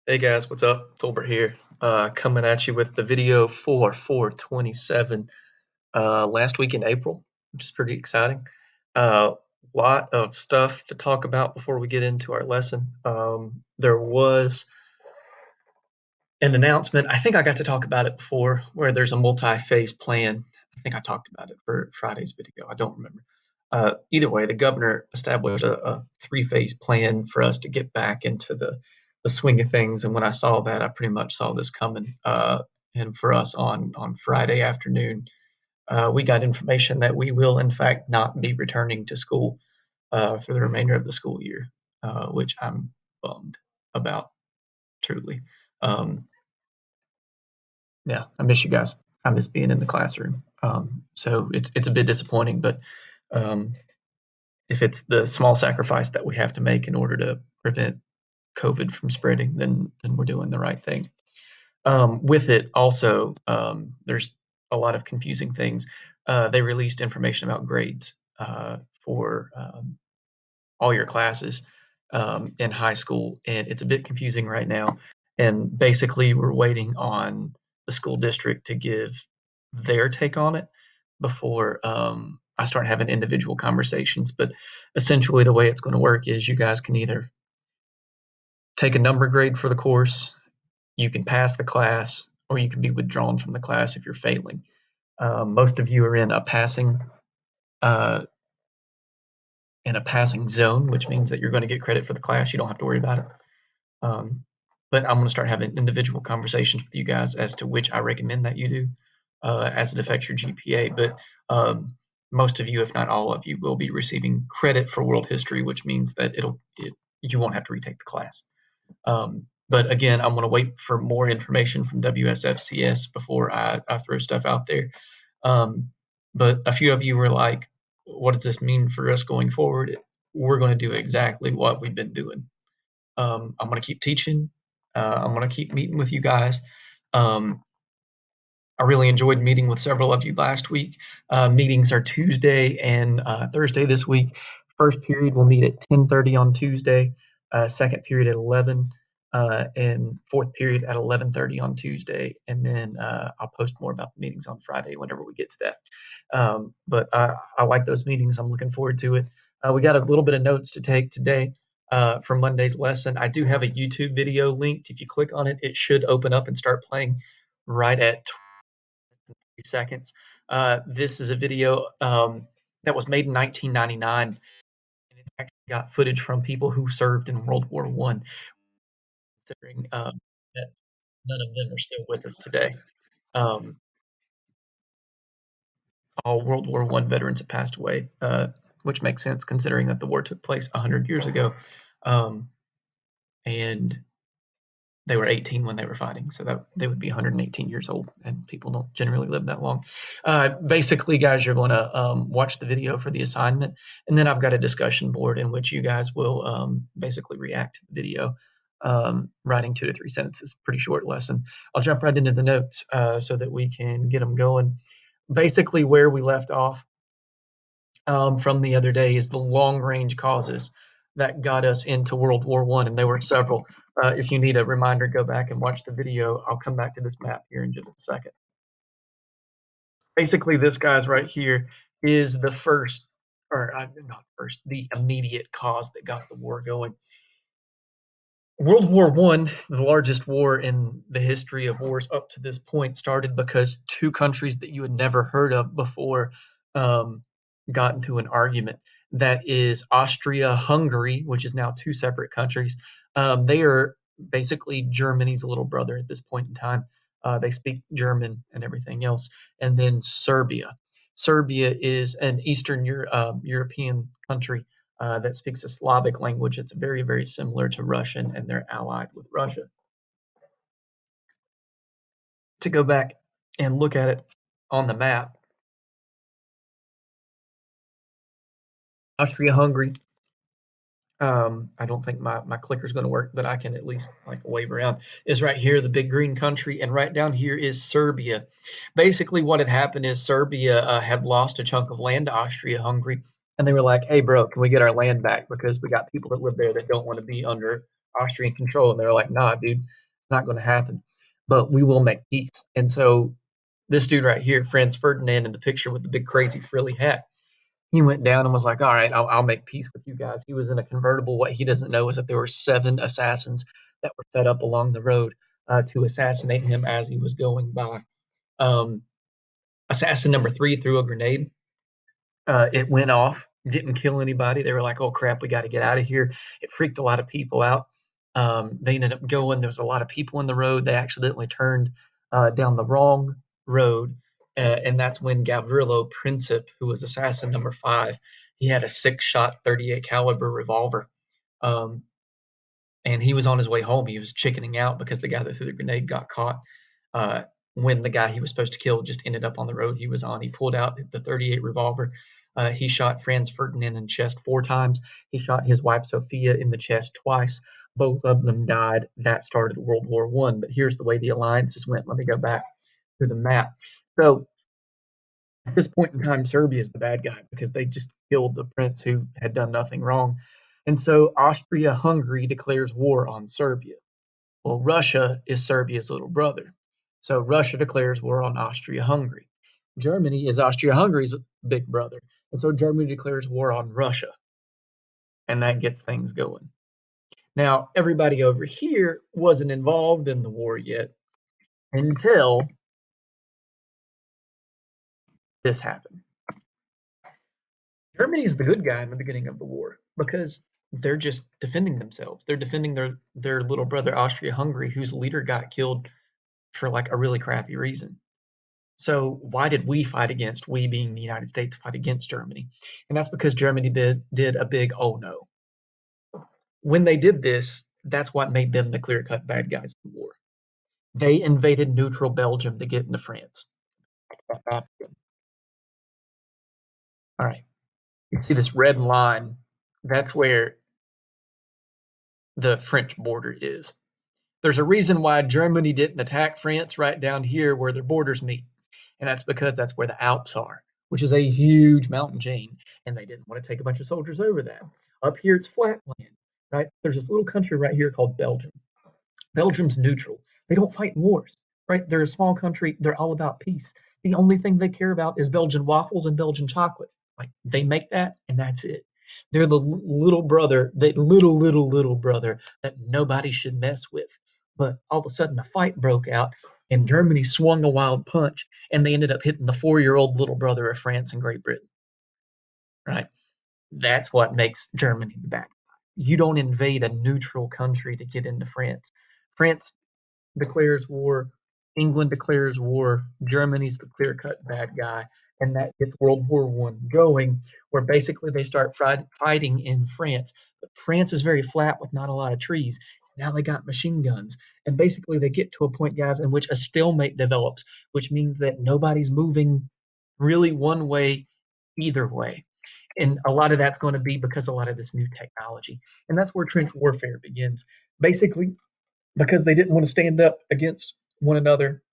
Hey guys, what's up? Tolbert here, coming at you with the video for 427 last week in April, which is pretty exciting. A lot of stuff to talk about before we get into our lesson. There was an announcement. I think I got to talk about it before, where there's a multi-phase plan. I think I talked about it for Friday's video. I don't remember. Either way, the governor established a three-phase plan for us to get back into the swing of things. And when I saw that, I pretty much saw this coming. And for us on Friday afternoon, we got information that we will in fact not be returning to school for the remainder of the school year, which I'm bummed about, truly. Um, yeah, I miss you guys. I miss being in the classroom. So it's a bit disappointing, but um, if it's the small sacrifice that we have to make in order to prevent COVID from spreading, then we're doing the right thing. With it, also, there's a lot of confusing things. They released information about grades for all your classes in high school, and it's a bit confusing right now. And basically, we're waiting on the school district to give their take on it before I start having individual conversations. But essentially, the way it's going to work is you guys can either take a number grade for the course, you can pass the class, or you can be withdrawn from the class if you're failing. Most of you are uh, in a passing zone, which means that you're going to get credit for the class. You don't have to worry about it. Um, but I'm going to start having individual conversations with you guys as to which I recommend that you do, as it affects your GPA. But most of you, if not all of you, will be receiving credit for world history, which means that you won't have to retake the class. But again, I'm going to wait for more information from WSFCS before I throw stuff out there. Um, but a few of you were like, what does this mean for us going forward? We're going to do exactly what we've been doing. I'm going to keep teaching. I'm going to keep meeting with you guys. Um, I really enjoyed meeting with several of you last week. Meetings are Tuesday and Thursday this week. First period will meet at 10:30 on Tuesday. Second period at 11, and fourth period at 11:30 on Tuesday. And then I'll post more about the meetings on Friday whenever we get to that. But I like those meetings. I'm looking forward to it. We got a little bit of notes to take today from Monday's lesson. I do have a YouTube video linked. If you click on it, it should open up and start playing right at seconds. This is a video that was made in 1999, and it's actually got footage from people who served in World War One. Considering that none of them are still with us today, um, all World War One veterans have passed away, which makes sense considering that the war took place 100 years ago, um, and they were 18 when they were fighting, so that they would be 118 years old, and people don't generally live that long. Basically, guys, you're going to watch the video for the assignment, and then I've got a discussion board in which you guys will basically react to the video, writing 2 to 3 sentences. Pretty short lesson. I'll jump right into the notes so that we can get them going. Basically, where we left off from the other day is the long range causes that got us into World War One, and there were several. If you need a reminder, go back and watch the video. I'll come back to this map here in just a second. Basically, this guy's right here is the first, or not first, the immediate cause that got the war going. World War One, the largest war in the history of wars up to this point, started because two countries that you had never heard of before um, got into an argument. That is Austria-Hungary, which is now two separate countries. They are basically Germany's little brother at this point in time. They speak German and everything else. And then Serbia. Serbia is an European country that speaks a Slavic language. It's very, very similar to Russian, and they're allied with Russia. To go back and look at it on the map, Austria-Hungary. I don't think my clicker is going to work, but I can at least like wave around. Is right here, the big green country, and right down here is Serbia. Basically, what had happened is Serbia had lost a chunk of land to Austria-Hungary, and they were like, "Hey, bro, can we get our land back? Because we got people that live there that don't want to be under Austrian control. And they were like, nah, dude, it's not going to happen. But we will make peace. And so this dude right here, Franz Ferdinand in the picture with the big crazy frilly hat, he went down and was like, all right, I'll make peace with you guys. He was in a convertible. What he doesn't know is that there were 7 assassins that were set up along the road to assassinate him as he was going by. Um, Assassin number 3 threw a grenade. It went off, didn't kill anybody. They were like, "Oh crap, we got to get out of here." It freaked a lot of people out. They ended up going. There was a lot of people in the road. They accidentally turned down the wrong road, and that's when Gavrilo Princip, who was assassin number 5, he had a 6-shot 38 caliber revolver. Um, and he was on his way home. He was chickening out because the guy that threw the grenade got caught. Uh, when the guy he was supposed to kill just ended up on the road he was on, he pulled out the 38 revolver. He shot Franz Ferdinand in the chest 4 times. He shot his wife Sophia in the chest twice. Both of them died. That started World War One. But here's the way the alliances went. Let me go back to the map. So at this point in time, Serbia is the bad guy because they just killed the prince who had done nothing wrong. And so Austria Hungary declares war on Serbia. Well, Russia is Serbia's little brother. So Russia declares war on Austria Hungary. Germany is Austria Hungary's big brother. And so Germany declares war on Russia. And that gets things going. Now, everybody over here wasn't involved in the war yet until this happened. Germany is the good guy in the beginning of the war because they're just defending themselves. They're defending their little brother Austria-Hungary, whose leader got killed for like a really crappy reason. So why did we being the United States, fight against Germany? And that's because Germany did a big oh no. When they did this, that's what made them the clear-cut bad guys in the war. They invaded neutral Belgium to get into France. All right. You see this red line? That's where the French border is. There's a reason why Germany didn't attack France right down here where their borders meet. And that's because that's where the Alps are, which is a huge mountain chain. And they didn't want to take a bunch of soldiers over that. Up here, it's flat land, right? There's this little country right here called Belgium. Belgium's neutral. They don't fight in wars, right? They're a small country. They're all about peace. The only thing they care about is Belgian waffles and Belgian chocolate. Like they make that and that's it. They're the little brother, the little brother that nobody should mess with. But all of a sudden, a fight broke out, and Germany swung a wild punch, and they ended up hitting the 4-year-old little brother of France and Great Britain. Right? That's what makes Germany the bad guy. You don't invade a neutral country to get into France. France declares war, England declares war, Germany's the clear cut bad guy, and that gets World War One going, where basically they start fighting in France. But France is very flat with not a lot of trees. Now they got machine guns, and basically they get to a point, guys, in which a stalemate develops, which means that nobody's moving really one way either way. And a lot of that's going to be because a lot of this new technology. And that's where trench warfare begins. Basically, because they didn't want to stand up against one another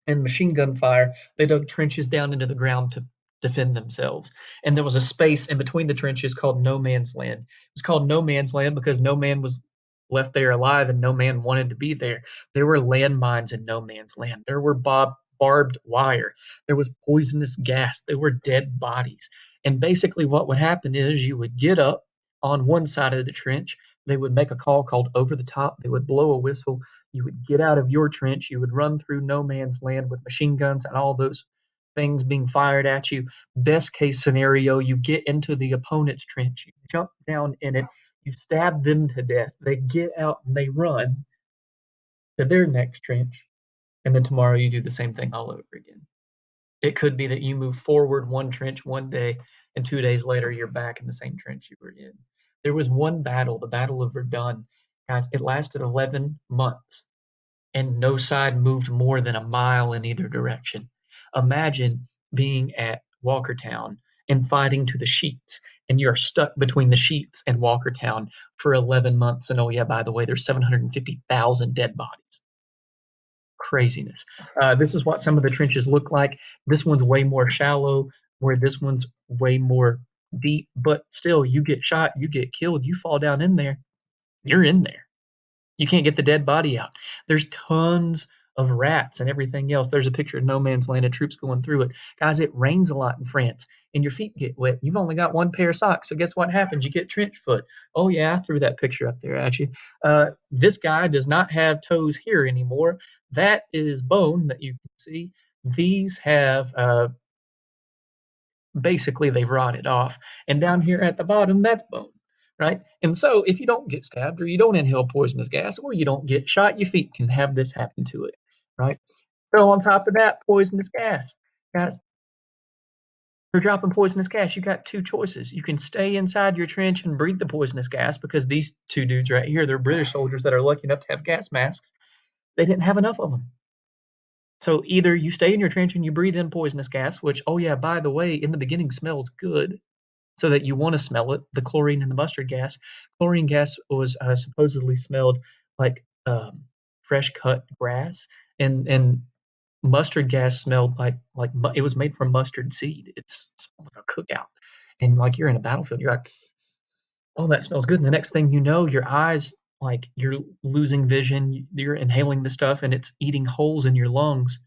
and machine gun fire, they dug trenches down into the ground to defend themselves. And there was a space in between the trenches called no man's land. It was called no man's land because no man was left there alive and no man wanted to be there. There were landmines in no man's land. There were barbed wire. There was poisonous gas. There were dead bodies. And basically, what would happen is you would get up on one side of the trench. They would make a call called over the top. They would blow a whistle. You would get out of your trench. You would run through no man's land with machine guns and all those things being fired at you. Best case scenario, you get into the opponent's trench. You jump down in it. You stab them to death. They get out and they run to their next trench. And then tomorrow you do the same thing all over again. It could be that you move forward one trench one day, and 2 days later you're back in the same trench you were in. There was one battle, the Battle of Verdun. Guys, it lasted 11 months, and no side moved more than a mile in either direction. Imagine being at Walkertown and fighting to the sheets, and you're stuck between the sheets and Walkertown for 11 months. And oh, yeah, by the way, there's 750,000 dead bodies. Craziness. This is what some of the trenches look like. This one's way more shallow, where this one's way more deep, but still, you get shot, you get killed, you fall down in there. you're in there. You can't get the dead body out. There's tons of rats and everything else. There's a picture of no man's land and troops going through it. Guys, it rains a lot in France and your feet get wet. You've only got one pair of socks. So guess what happens? You get trench foot. Oh yeah, I threw that picture up there at you. This guy does not have toes here anymore. That is bone that you can see. These have basically they've rotted off. And down here at the bottom, that's bone, right? And so if you don't get stabbed or you don't inhale poisonous gas or you don't get shot, your feet can have this happen to it, right? So on top of that, poisonous gas. Guys, for dropping poisonous gas, you got two choices. You can stay inside your trench and breathe the poisonous gas because these two dudes right here, they're British soldiers that are lucky enough to have gas masks. They didn't have enough of them. So either you stay in your trench and you breathe in poisonous gas, which, oh yeah, by the way, in the beginning smells good, so that you want to smell it, the chlorine and the mustard gas. Chlorine gas was supposedly smelled like fresh cut grass, and mustard gas smelled like it was made from mustard seed. It's smelled like a cookout, and like you're in a battlefield. You're like, oh, that smells good. And the next thing you know, your eyes like you're losing vision. You're inhaling the stuff, and it's eating holes in your lungs,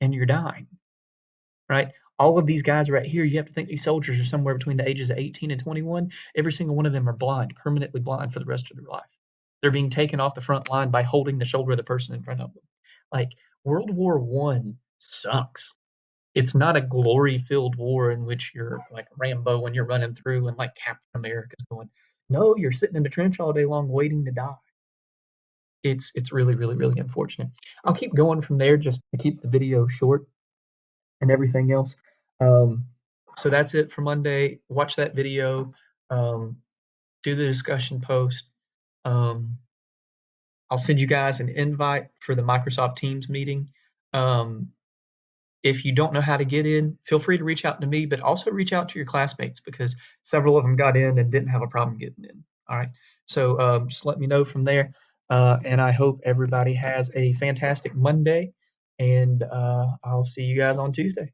and you're dying, right? All of these guys right here, you have to think these soldiers are somewhere between the ages of 18 and 21. Every single one of them are blind, permanently blind for the rest of their life. They're being taken off the front line by holding the shoulder of the person in front of them. Like World War One sucks. It's not a glory-filled war in which you're like Rambo when you're running through and like Captain America's going. No, you're sitting in the trench all day long waiting to die. It's really, really, really unfortunate. I'll keep going from there just to keep the video short and everything else. Um, so that's it for Monday. Watch that video. Um, do the discussion post. Um, I'll send you guys an invite for the Microsoft Teams meeting. Um, if you don't know how to get in, feel free to reach out to me, but also reach out to your classmates because several of them got in and didn't have a problem getting in. All right. So just let me know from there. And I hope everybody has a fantastic Monday. And I'll see you guys on Tuesday.